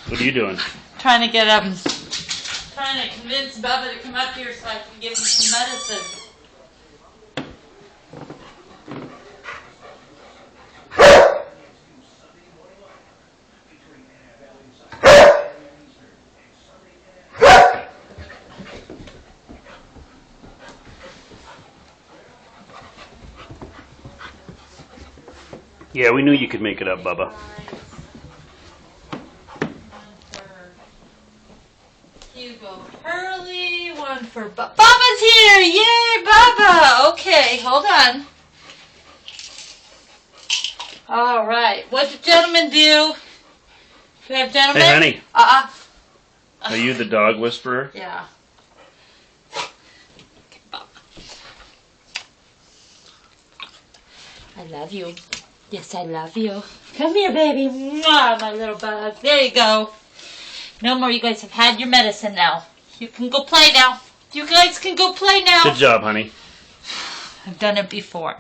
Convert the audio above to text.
What are you doing? Trying to get trying to convince Bubba to come up here so I can give him some medicine. Yeah, we knew you could make it up, Bubba. Hugo Hurley, one for Bubba's here! Yay, Bubba! Okay, hold on. Alright, what do gentlemen do? Do we have gentlemen? Hey, honey. Uh-uh. Are you the dog whisperer? Yeah. Okay, Bubba. I love you. Yes, I love you. Come here, baby. Mwah, my little bug. There you go. No more. You guys have had your medicine now. You can go play now. You guys can go play now. Good job, honey. I've done it before.